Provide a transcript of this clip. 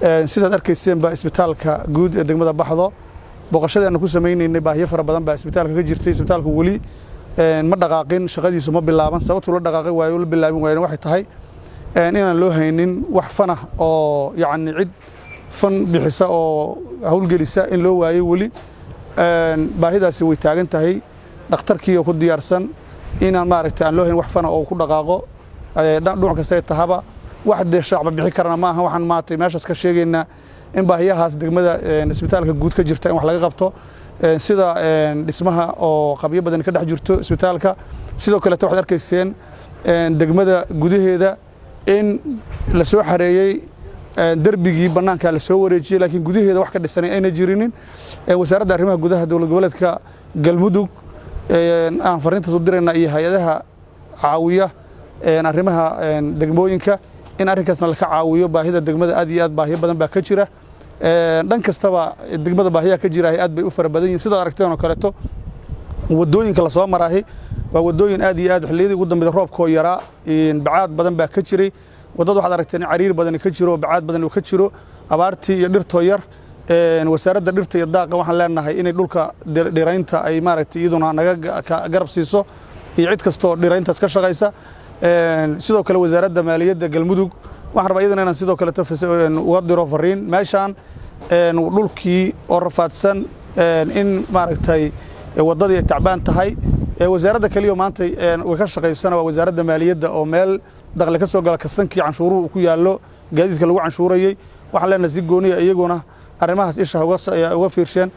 sidaad arkayseen baa isbitaalka guud ee degmada Baxdo boqoshadeena ku sameeynay baahiyo fara badan baa isbitaalka ka jirtay isbitaalku wali ma dhaqaaqin shaqadiisu ma bilaaban sababtu la dhaqaaqay waayo la bilaabin waayna waxay tahay inaan loo haynin wax fan ah oo yaani cid fan bixisa oo hawlgelisa in loo waayo wali baahidaasi way taagan tahay dhakhtarkii oo ku diyaarsan inaan maaragtay aan loo haynin wax fan ah oo ku dhaqaaqo dhinac kasta ay tahaba wax shacab bixi karana ma aha waxaan maatay meeshaas ka sheegaynaa in baahiyahaas degmada isbitaalka guud ka jirta in wax laga qabto sida dhismaha oo qabyo badan ka dhex jirto isbitaalka sidoo kale waxaad arkayseen degmada gudaheeda in la soo xareeyay darbigii banaanka la soo wareejiyay laakiin gudaheeda wax ka dhisanay ayna jirinin wasaaradda arrimaha gudaha dawlad goboleedka Galmudug aan fariinta soo dirayna iyo hay'adaha caawiya arrimaha degmooyinka in arrinkaasna la ka caawiyo baahida degmada aad iyo aad baahiyo badan baa ka jira dhan kastaba degmada baahiyaha ka jira aad bay u fara badan yihiin sida aragteen oo kaleeto wadooyinka la soo maraahay waa wadooyin aad iyo aad xilliyadii ugu dambeeyay roobkoo yaraa bacaad badan baa ka jiray wadada waxaad aragteen cariir badan ka jiro bacaad badan oo ka jiro abaartii iyo dhirtoo yar wasaaradda dhirta iyo daaqa waxaan leenahay inay dhulka dhiraynta ay maaragtay iyaduna naga garab siiso iyo cid kastoo dhirayntaas ka shaqaysa sidoo kale wasaaradda maaliyadda Galmudug waxaan rabaa iyadana inaan sidoo kale uga diro fariin meeshaan dhulkii oo rafaadsan in maaragtay wadadii tacbaan tahay wasaaradda kaliya maanta way ka shaqaysana waa wasaaradda maaliyadda oo meel dakhli ka soo gala kastankii canshuuruhu ku yaalo gaadiidka lagu canshuurayay waxaan leenahay si gooniya iyaguna arrimahaas isha uga fiirsheen